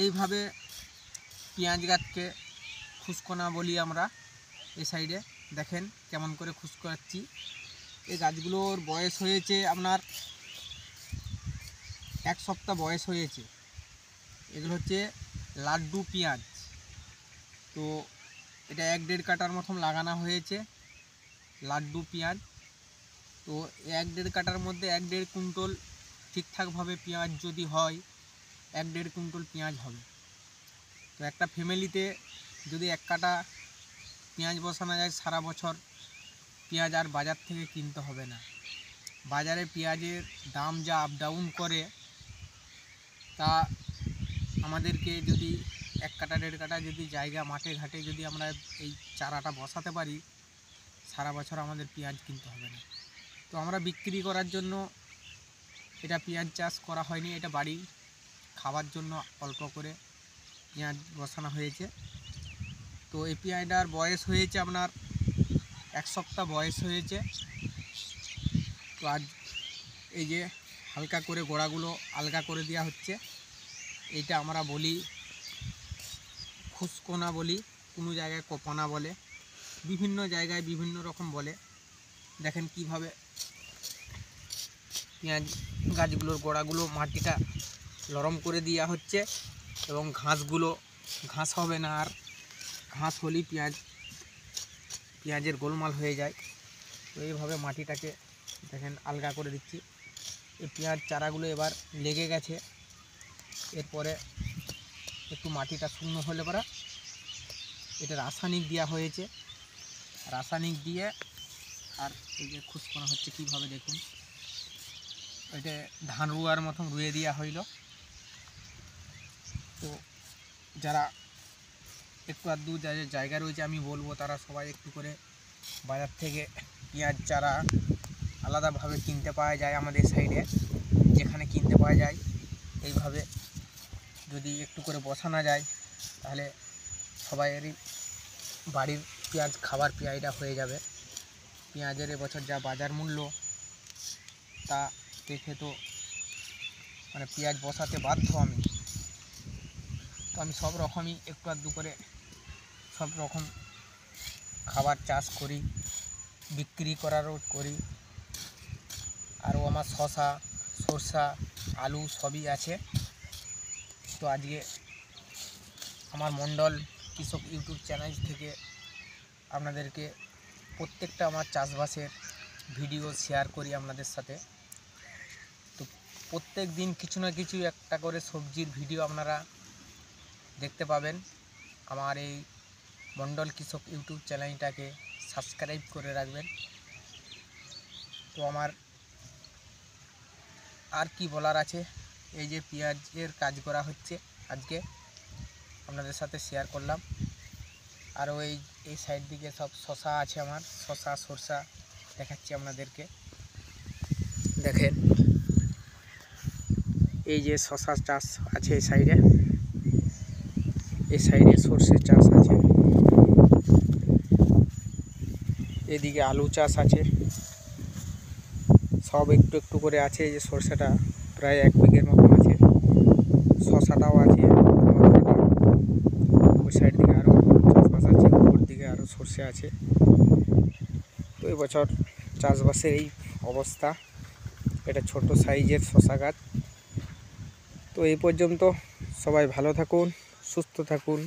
এইভাবে পেঁয়াজ গাছকে খুসকোনা বলি আমরা। এই সাইডে দেখেন কেমন করে খুসকোনাচ্ছি। এই গাছগুলোর বয়স হয়েছে আপনার 1 সপ্তাহ বয়স হয়েছে। এগুলো হচ্ছে লাড্ডু পেঁয়াজ। তো এটা 1-1.5 কাঠার মতন লাগানো হয়েছে লাড্ডু পেঁয়াজ। তো 1-1.5 কাঠার মধ্যে 1-1.5 কুইন্টল ঠিকঠাকভাবে পেঁয়াজ যদি হয় 1-1.5 কুইন্টল পেঁয়াজ হবে। তো একটা ফ্যামিলিতে যদি 1 কাঠা পেঁয়াজ বসানো যায় সারা বছর পেঁয়াজ আর বাজার থেকে কিনতে হবে না। বাজারে পেঁয়াজের দাম যা আপ ডাউন করে, তা আমাদেরকে যদি 1 কাঠা 1.5 কাঠা যদি জায়গা মাঠে ঘাটে যদি আমরা এই চারাটা বসাতে পারি, সারা বছর আমাদের পেঁয়াজ কিনতে হবে না। তো আমরা বিক্রি করার জন্য এটা পেঁয়াজ চাষ করা হয়নি, এটা বাড়ি খাওয়ার জন্য অল্প করে পেঁয়াজ বসানো হয়েছে। তো এই পেঁয়াজটার বয়স হয়েছে আপনার 1 সপ্তাহ বয়স হয়েছে। তো আজ এই যে হালকা করে গোড়াগুলো আলগা করে দেওয়া হচ্ছে। এইটা আমরা বলি খুসকোনা বলি, কোনো জায়গায় কোপনা বলে, বিভিন্ন জায়গায় বিভিন্ন রকম বলে। দেখেন কিভাবে পেঁয়াজ গাছগুলোর গোড়াগুলো মাটিটা নরম করে দেওয়া হচ্ছে এবং ঘাস হবে না। আর ঘাস হলেই পেঁয়াজের গোলমাল হয়ে যায়। তো এইভাবে মাটিটাকে দেখেন আলগা করে দিচ্ছি। এই পেঁয়াজ চারাগুলো এবার লেগে গেছে। এরপরে একটু মাটিটা শূন্য হলে পরে এটা রাসায়নিক দেওয়া হয়েছে। রাসায়নিক দিয়ে আর এই যে খুসকোনা হচ্ছে কীভাবে দেখুন, এটা ধান রুয়ার মতন রুয়ে দেওয়া হইল। তো যারা একটু আধটু যাদের জায়গা রয়েছে আমি বলবো তারা সবাই একটু করে বাজার থেকে পেঁয়াজ চারা আলাদাভাবে কিনতে পাওয়া যায়। আমাদের সাইডে যেখানে কিনতে পাওয়া যায় এইভাবে যদি একটু করে বসানো যায় তাহলে সবাইয়েরই বাড়ির পেঁয়াজ খাবার পেঁয়াজটা হয়ে যাবে। পেঁয়াজের এবছর যা বাজার মূল্য তা দেখে তো মানে পেঁয়াজ বসাতে বাধ্য আমি। তো আমি সব রকমই একটু আধটু করে সব রকম খাবার চাষ করি, বিক্রি করারও করি। আরও আমার শসা, সরষা, আলু সবই আছে। তো আজকে আমার মণ্ডল কৃষক ইউটিউব চ্যানেল থেকে আপনাদেরকে প্রত্যেকটা আমার চাষবাসের ভিডিও শেয়ার করি আপনাদের সাথে। তো প্রত্যেক দিন কিছু না কিছু একটা করে সবজির ভিডিও আপনারা দেখতে পাবেন। আমার এই মণ্ডল কৃষক ইউটিউব চ্যানেলটাকে সাবস্ক্রাইব করে রাখবেন। তো আমার আর কি বলার আছে, এই যে পেঁয়াজের কাজ করা হচ্ছে আজকে আপনাদের সাথে শেয়ার করলাম। আরও এই সাইড দিকে সব শসা আছে আমার, শসা সরষা দেখাচ্ছি আপনাদেরকে। দেখেন এই যে শসা চাষ আছে এই সাইডে সরষে চাষ আছে, এদিকে আলু চাষ আছে, সব একটু একটু করে আছে। এই যে সরষেটা প্রায় 1 বিঘের মতন আছে, শসাটাও আছে, ওই সাইড দিকে আরও চাষবাস আছে, উপর দিকে আরও সরষে আছে। তো এবছর চাষবাসের এই অবস্থা। এটা ছোট সাইজের শসা গাছ। তো এই পর্যন্ত, সবাই ভালো থাকুন, সুস্থ থাকুন।